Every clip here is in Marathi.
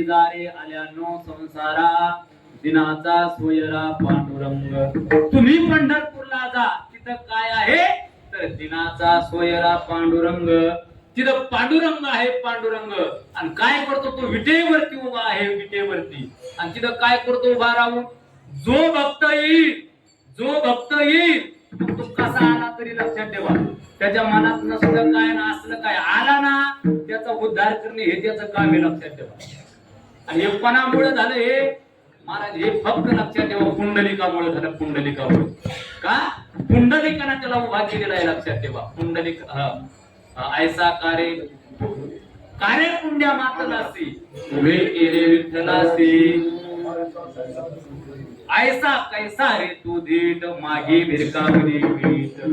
दारे आल्यानो संसारा दिनाचा सोयरा पांडुरंग. तुम्ही पंढरपूरला जा, तिथं काय आहे तर दिनाचा सोयरा पांडुरंग. तिथं पांडुरंग आहे पांडुरंग. आणि काय करतो तो विटेवरती उभा आहे विटेवरती. आणि तिथं काय करतो उभा राहून जो भक्त येईल जो भक्त येईल तो कसा आला तरी लक्षात ठेवा त्याच्या मनात नसलं काय ना असलं काय आला ना त्याचा उद्धार करणे हे त्याचं काम आहे लक्षात ठेवा. आणि हे कोणामुळे झालं हे महाराज हे फक्त लक्षात ठेवा पुंडलिकामुळे झालं. पुंडलिकामुळे का पुंडलिकाने त्याला उभा केलेला आहे लक्षात ठेवा. पुंडलिक ऐसा कार्य कार्य पुण्या मातलासी उभे केले विठ्ठलासी. ऐसा कैसा रे तू धीट मागे भिरकावली भीट.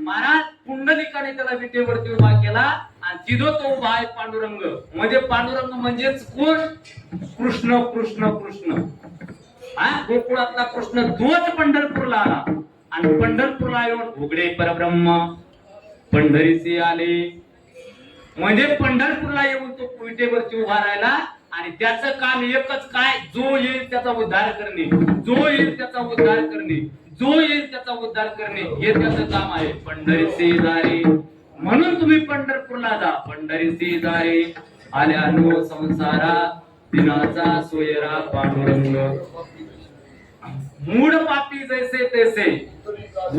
महाराज पुंडलिकाने त्याला विटेवरती उभा केला आणि तिथं तो उभा आहे पांडुरंग. म्हणजे पांडुरंग म्हणजेच कोण कृष्ण कृष्ण कृष्ण. हा गोकुळातला कृष्ण तोच पंढरपूरला आला. आणि पंढरपूरला येऊन उघडे परब्रह्म पंढरीचे आले. म्हणजे पंढरपूरला येऊन तो विटेवरती उभा राहिला. आणि त्याचं काम एकच काय जो येईल त्याचा उद्धार करणे. जो येईल त्याचा उद्धार करणे. जो येईल त्याचा उद्धार करणे हे त्याचं काम आहे. पंढरीचे दारे म्हणून तुम्ही पंढरपूरला जा. पंढरीचे दारे आल्यानो संसारा दिनाचा सोयरा पांडुरंग. मूड पापी जैसे तैसे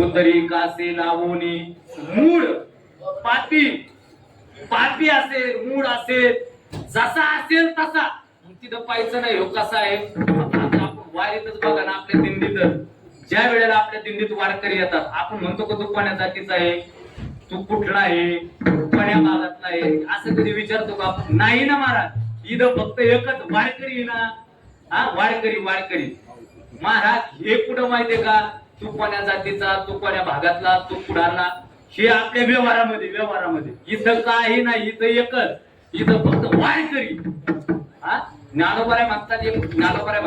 उतरी कासे लावोनी. मूड पापी पापी असेल मूड असेल जसा असेल तसा तिथं पाहायचं नाही. हो कसा आहे आपण वारीतच बघा ना आपल्या दिंडीत ज्या वेळेला आपल्या दिंडीत वारकरी येतात आपण म्हणतो का तू कोण्या जातीचा आहे तू कुठला आहे कोण्या भागातला आहे असं कधी विचारतो का आपण. नाही ना महाराज इथं फक्त एकच वारकरी ना. हा वारकरी वारकरी. महाराज हे कुठं माहितीये का तू कोण्या जातीचा तू कोण्या भागातला तू कुडाला हे आपल्या व्यवहारामध्ये इथं काही नाही. इथं एकच इथं फक्त वारकरी. हा ज्ञानोबा म्हणतात एक ज्ञानोबा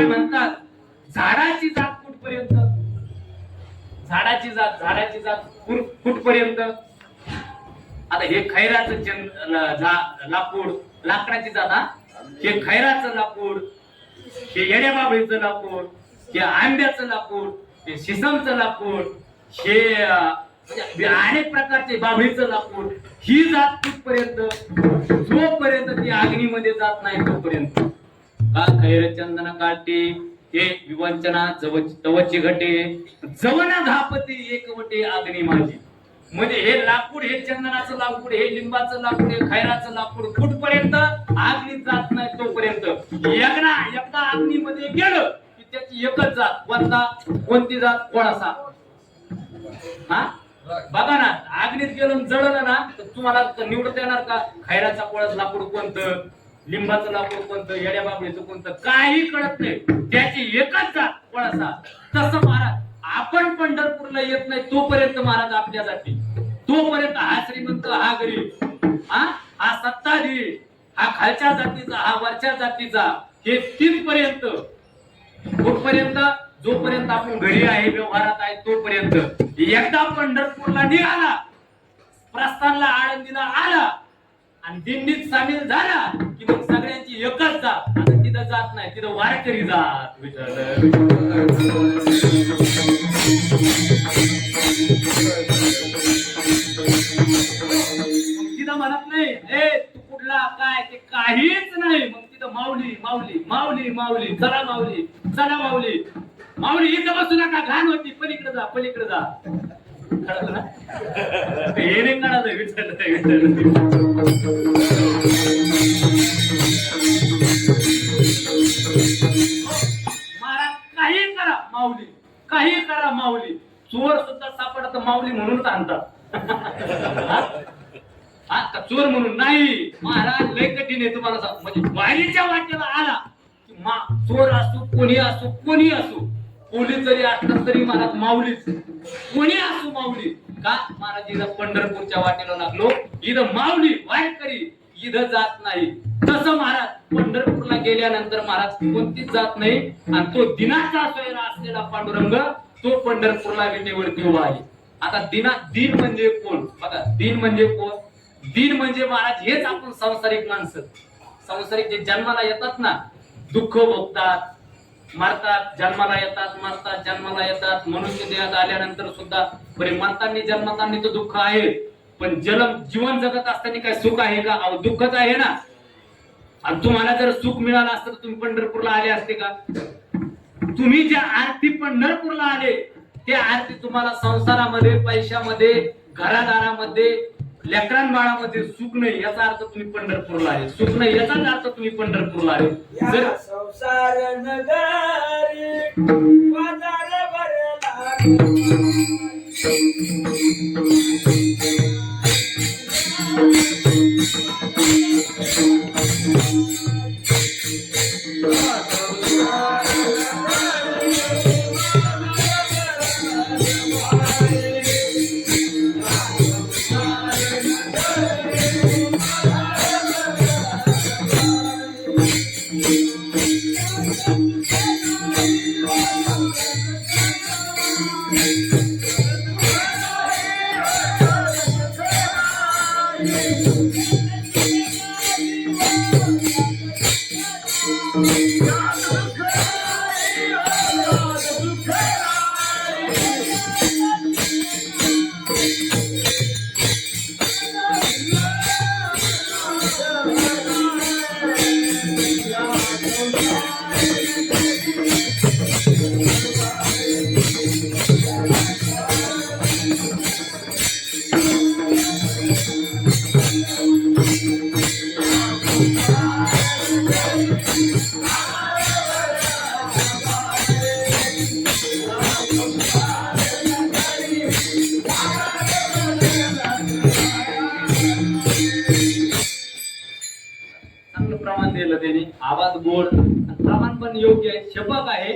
म्हणतात झाडाची जात कुठपर्यंत. झाडाची जात कुठपर्यंत. आता हे खैराचं लाकूड लाकडाची जात. हा हे खैराचं लाकूड हे येड्या बाबळीचं लाकूड हे आंब्याचं लाकूड हे शिसमचं लाकूड हे अनेक प्रकारचे बाभळीचं लाकूड. ही जात कुठपर्यंत जोपर्यंत ती अग्नीमध्ये जात नाही तोपर्यंत. का खैर चंदन काटे हे विवंचना तवची घटे जवना धापती एकवटे अग्नी माझी. म्हणजे हे लाकूड हे चंदनाचं लाकूड हे लिंबाचं लाकूड हे खैराचं लाकूड कुठपर्यंत अग्नीत जात नाही तोपर्यंत. एकदा अग्नीमध्ये गेलं की त्याची एकच जात. कोणती जात कोळसा. हा बघा ना अग्नीत गेलं जळलं ना तर तुम्हाला निवडता येणार का खैराचा कोळस लाकूड कोणतं लिंबाचं लाकूड कोणतं येड्या बाबळीचं कोणतं काही कळत नाही. त्याची एकच जात कोळसा. तसं महाराज आपण पंढरपूरला येत नाही तोपर्यंत महाराज आपल्यासाठी तोपर्यंत हा श्रीमंत हा गरीब हा सत्ताधीश हा खालच्या जातीचा हा वरच्या जातीचा हे तिथपर्यंत कुठपर्यंत जोपर्यंत आपण घरी आहे व्यवहारात आहे तोपर्यंत. एकदा पंढरपूरला निघाला प्रस्थानला आळंदीला आला आणि दिंडीत सामील झाला की मग सगळ्यांची एकच जात. आता तिथं जात नाही तिथं वारकरी जात. तिथं म्हणत नाही हे तू कुठला काय ते काहीच नाही. मग तिथं माऊली माऊली माऊली माऊली चला माऊली चला माऊली माऊली इथं बसू नका घाण होती पलीकडे जा पलीकडे जा. कळलं ना? हे नाही कळालं, विचारलं. महाराज काही करा माऊली, काही करा माऊली, चोर सुद्धा सापडत माऊली म्हणूनच आणतात. का चोर म्हणून नाही? महाराज लय कठीण आहे तुम्हाला सांग. म्हणजे वारीच्या वाटेला आला की चोर असो, कोणी असो, पोलीस जरी असलं तरी महाराज माऊलीच, कोणी असो माऊली. का महाराज इथं पंढरपूरच्या वाटेला लागलो, इथं माऊली वारकरी इथं जात नाही. तसं महाराज पंढरपूरला गेल्यानंतर महाराज कोणतीच जात नाही. आणि तो दिनाचा सोयरा असलेला पांडुरंग तो पंढरपूरला विटेवरती उभा आहे. आता दिन म्हणजे कोण बघा, दिन म्हणजे कोण? दिन म्हणजे महाराज हेच आपण संसारिक माणसं, संसारिक जे जन्माला येतात ना, दुःख भोगतात, मरतात, जन्माला येतात, मरतात, जन्माला येतात. मनुष्य देहात आल्यानंतर सुद्धा बरे मरताना जन्मताना तर दुःख आहे, पण जीवन जगत असताना काय सुख आहे का? दुःखच आहे ना. आणि तुम्हाला जर सुख मिळालं असतं तर तुम्ही पंढरपूरला आले असते का? तुम्ही ज्या आरती पंढरपूरला आले त्या आरती तुम्हाला संसारामध्ये, पैशामध्ये, घरादारामध्ये, लेकरां बाळामध्ये सुख नाही याचा अर्थ तुम्ही पंढरपूरला आहे. सुख नाही याचाच अर्थ तुम्ही पंढरपूरला आहे. जर संसार नगरी बाजार भरला प्रमाण दिलं त्यांनी. आवाज गोड, प्रमाण पण योग्य आहे, शबक आहे,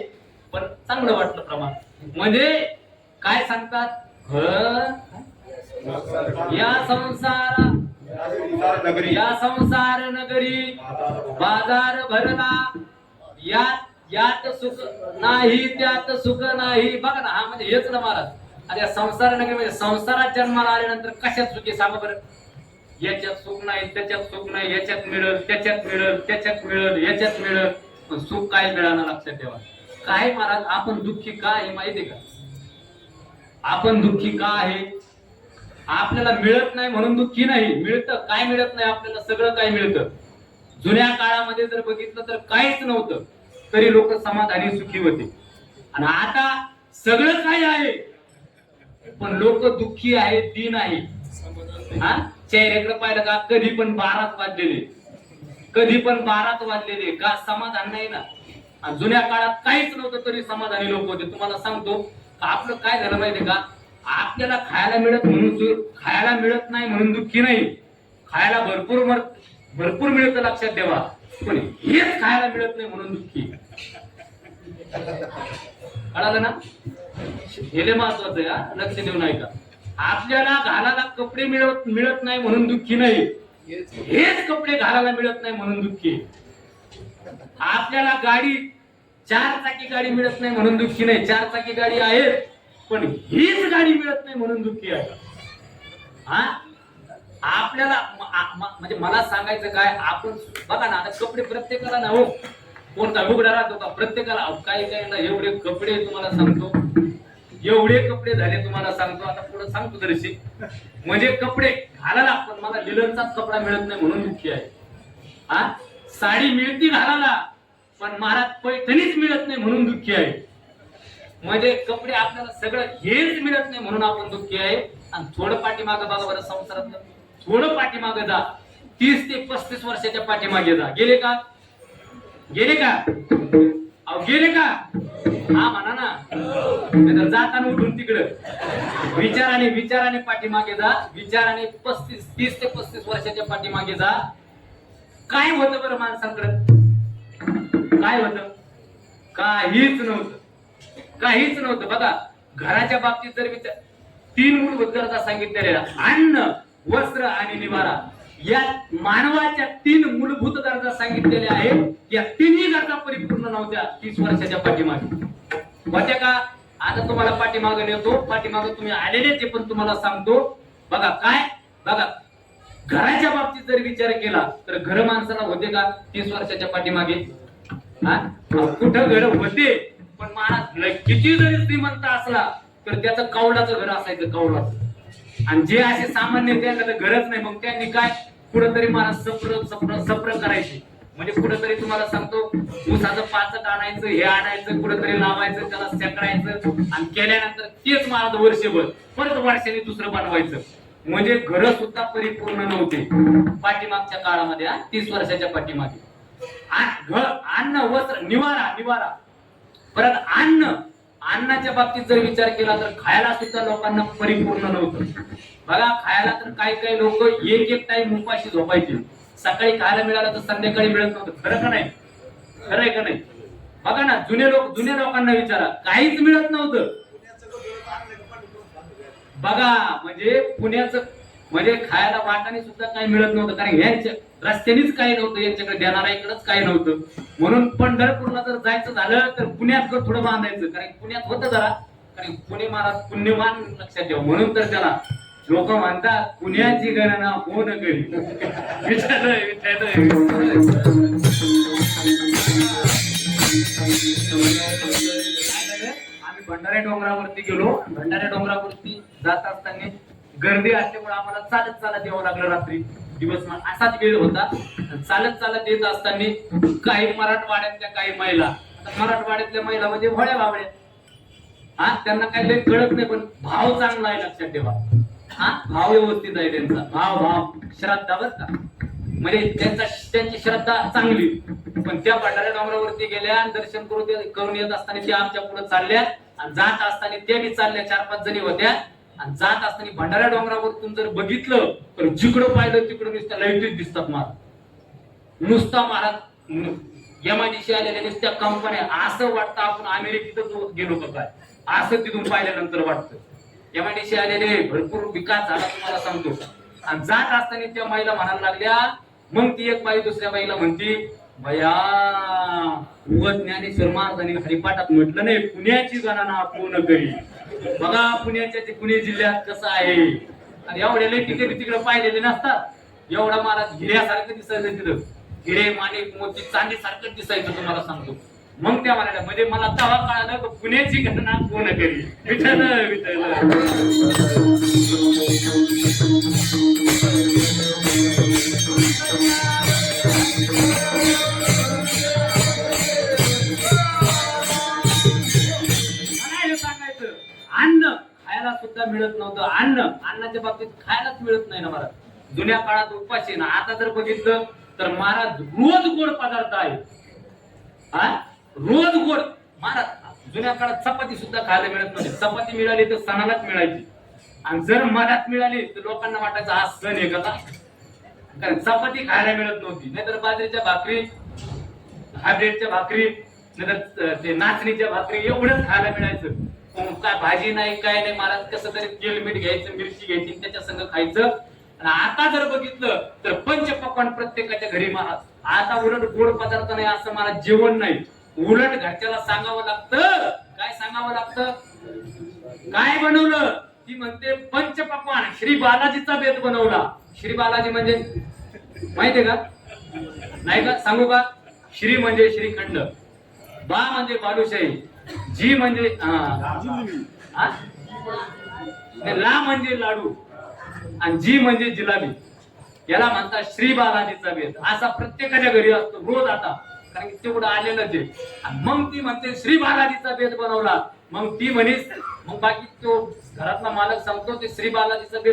पण चांगलं वाटलं प्रमाण. म्हणजे काय सांगतात? या संसार नगरी बाजार भरला, यात सुख नाही त्यात सुख नाही. बघा ना, हा म्हणजे हेच ना महाराज. आणि या संसार नगरी म्हणजे संसारात जन्माला आल्यानंतर कशात सुखी सांगा बरं? याच्यात सुख नाही, त्याच्यात सुख नाही, याच्यात मिळेल, त्याच्यात मिळेल, त्याच्यात मिळेल, याच्यात मिळेल, पण सुख काय मिळालं लक्षात ठेवा. काय महाराज, आपण दुःखी का आहे माहितीये का? आपण दुःखी का आहे? आपल्याला मिळत नाही म्हणून दुःखी नाही. मिळतं, काय मिळत नाही आपल्याला? सगळं काय मिळतं. जुन्या काळामध्ये जर बघितलं तर काहीच नव्हतं, तरी लोक समाधानी सुखी होते. आणि आता सगळं काय आहे पण लोक दुःखी आहे, दीन आहे. हा, चेहऱ्याकडे पाहिलं का कधी पण 12च वाजलेले, कधी पण 12च वाजलेले, का समाधान नाही ना. आणि जुन्या काळात काहीच नव्हतं तरी समाधानी लोक होते. तुम्हाला सांगतो आपलं काय झालं माहितीये का? आपल्याला खायला मिळत नाही म्हणून दुःखी नाही. खायला भरपूर मिळतं लक्षात ठेवा, पण हेच खायला मिळत नाही म्हणून दुःखी. कळालं ना? हे महत्वाचं आहे, हा लक्ष देऊ नाही का? आपल्याला घालायला कपडे मिळत नाही म्हणून दुःखी नाही, हेच कपडे घालायला मिळत नाही म्हणून दुःखी. आपल्याला गाडी 4 चाकी गाडी मिळत नाही म्हणून दुःखी नाही. 4 चाकी गाडी आहे पण हीच गाडी मिळत नाही म्हणून दुःखी आहे. हा, आपल्याला म्हणजे मला सांगायचं काय, आपण बघा ना, आता कपडे प्रत्येकाला ना हो, कोणता उघडा राहतो का? प्रत्येकाला. काही ना एवढे कपडे तुम्हाला सांगतो, एवढे कपडे झाले तुम्हाला सांगतो. आता पुढे सांगतो जरशी. म्हणजे कपडे घालायला पण मला लिलनचाच कपडा मिळत नाही म्हणून दुःखी आहे. हा, साडी मिळती घालायला पण महाराज पैठणीच मिळत नाही म्हणून दुःखी आहे. म्हणजे कपडे आपल्याला सगळं हेच मिळत नाही म्हणून आपण दुःखी आहे. आणि थोडं पाठीमागं बघा बरं संसारातलं, थोडं पाठीमागं जा, 30 ते 35 वर्षाच्या पाठीमागे जा. गेले का? गेले का? अहो गेले का? हा म्हणा ना. नाहीतर जाताना उठून तिकडं विचाराने पाठीमागे जा. विचाराने 30 ते 35 वर्षाच्या पाठीमागे जा. काय होतं बरं माणसाकडं? काय होतं? काहीच नव्हतं. काहीच नव्हतं. बघा घराच्या बाबतीत जर विचार, 3 मूलभूत गरजा सांगितलेल्या, अन्न, वस्त्र आणि निवारा. या मानवाच्या 3 मूलभूत गरजा सांगितलेल्या आहेत. या 3ही गरजा परिपूर्ण नव्हत्या 30 वर्षाच्या पाठीमागे. होत्या का? आता तुम्हाला पाठीमागे नेतो. पाठीमागे तुम्ही आलेले ते पण तुम्हाला सांगतो. बघा काय, बघा घराच्या बाबतीत जर विचार केला तर घर माणसाला होते का 30 वर्षाच्या पाठीमागे? कुठं घर होते, पण माणूस किती जरी श्रीमंत असला तर त्याचं कौलाचं घर असायचं, कौलाचं. आणि जे असे सामान्य त्यांना तर घरच नाही, मग त्यांनी काय कुठंतरी माणूस सप्र करायचे. म्हणजे कुठंतरी तुम्हाला सांगतो, ऊसाचं पाचट आणायचं, हे आणायचं, कुठंतरी लावायचं, त्याला सेकडायचं आणि केल्यानंतर तेच महाराज वर्षभर परत वर्षाने दुसरं बनवायचं. म्हणजे घर सुद्धा परिपूर्ण नव्हते पाठीमागच्या काळामध्ये. 30 वर्षाच्या पाठीमागे अन्न, वस्त्र, निवारा. परत अन्नाच्या बाबतीत जर विचार केला तर खायला सुद्धा लोकांना परिपूर्ण नव्हतं. बघा खायला तर काही लोक एक टाइम उपाशी झोपायचे. सकाळी खायला मिळालं तर संध्याकाळी मिळत नव्हतं. खरं का नाही? खरंय का नाही? बघा ना, जुन्या लोकांना विचारा, काहीच मिळत नव्हतं. बघा म्हणजे पुण्याचं म्हणजे खायला वाटाने सुद्धा काही मिळत नव्हतं, कारण यांच्या रस्त्यानेच काही नव्हतं, यांच्याकडे देणाऱ्याकडेच काही नव्हतं. म्हणून पंढरपूरला जर जायचं झालं तर पुण्यात थोडं बांधायचं, कारण पुण्यात होतं जरा, कारण पुणे महाराज पुण्यवान, लक्षात ठेवा. म्हणून तर त्याला लोक म्हणतात पुण्याची गणना हो न करी. आम्ही भंडारा डोंगरावरती गेलो. भंडारा डोंगरावरती जात असताना गर्दी असल्यामुळे आम्हाला चालत यावं लागलं. रात्री दिवस असाच वेळ होता. चालत येत असताना काही मराठवाड्यातल्या काही महिला, मराठवाड्यातल्या महिला म्हणजे भोळ्या बावड्या, त्यांना काही लई कळत नाही, पण भाव चांगला आहे, लक्षात ठेवा. भाव व्यवस्थित आहे त्यांचा, भाव श्रद्धा बर का, म्हणजे त्यांची श्रद्धा चांगली. पण त्या भंडारा डोंगरावरती गेल्या आणि दर्शन करून येत असताना त्या आमच्या पुढे चालल्या, आणि जात असताना त्या बी चालल्या. 4-5 जणी होत्या. आणि जात असताना भंडारा डोंगरावरतून जर बघितलं तर जिकडं पाहिलं तिकडं नुसत्या लाईटीच दिसतात. महाराज नुसता महाराज एमआयडीसी आलेल्या नुसत्या कंपन्या. असं वाटतं आपण अमेरिकेतच गेलो का काय, असं तिथून पाहिल्यानंतर वाटतं. एमआयडीसी आलेले भरपूर विकास झाला तुम्हाला सांगतो. आणि जात असताना त्या महिला म्हणायला लागल्या. मग ती एक बाई दुसऱ्या बाईला म्हणती, भया ज्ञानेश्वर महाराजांनी हरिपाठात म्हटलं नाही, पुण्याची गणना पूर्ण करी. बघा पुणे जिल्ह्यात कसं आहे. आणि एवढ्या ठिकाणी तिकडे पाहिलेले नसतात. एवढा महाराज हिऱ्यासारखं दिसायचं, तिथं हिरे, माणिक, मोती, चांदी सारखं दिसायचं तुम्हाला सांगतो. मग त्या म्हणाल्या, म्हणजे मला तेव्हा कळालं पुण्याची गणना पूर्ण करी. विठ्ठल सांगायचं. अन्न खायला सुद्धा मिळत नव्हतं. अन्नाच्या बाबतीत खायलाच मिळत नाही ना महाराज. जुन्या काळात उपाशी ना. आता जर बघितलं तर महाराज रोज गोड पदार्थ आहे. रोज गोड. महाराज जुन्या काळात चपाती सुद्धा खायला मिळत नव्हती. चपाती मिळाली तर सणालाच मिळायची. आणि जर मधात मिळाली तर लोकांना वाटायचं हा सण आहे का, कारण चपाती खायला मिळत नव्हती. नाहीतर बाजरीच्या भाकरी, हायब्रिडच्या भाकरी, नाहीतर ते नाचणीच्या भाकरी एवढंच खायला मिळायचं. काय भाजी नाही, काय नाही. महाराज कसं तरी तेल मीठ घ्यायचं, मिरची घ्यायची, त्याच्या संग खायचं. आणि आता जर बघितलं तर पंचपक्वान्न प्रत्येकाच्या घरी. महाराज आता उलट गोड पदार्थ नाही असं मला जेवण नाही. उलट घरच्याला सांगावं लागतं. काय सांगावं लागतं? काय बनवलं? ती म्हणते पंचपक्वान्न. श्री बालाजीचा बेत बनवला. श्री बालाजी म्हणजे माहितीये का? नाही का? सांगू का? श्री म्हणजे श्रीखंड, बा म्हणजे बालुशाही, जी म्हणजे ला म्हणजे लाडू, आणि जी म्हणजे जिलाबी. याला म्हणतात श्री बालाजीचा बेत. असा प्रत्येकाच्या घरी असतो रोज. आता कारण की तेवढं आलेलं ते. मग ती म्हणते श्री बालाजीचा बेत बनवला. मग ती म्हणेच, मग बाकी तो घरातला मालक सांगतो ते श्री बालाजीचं देत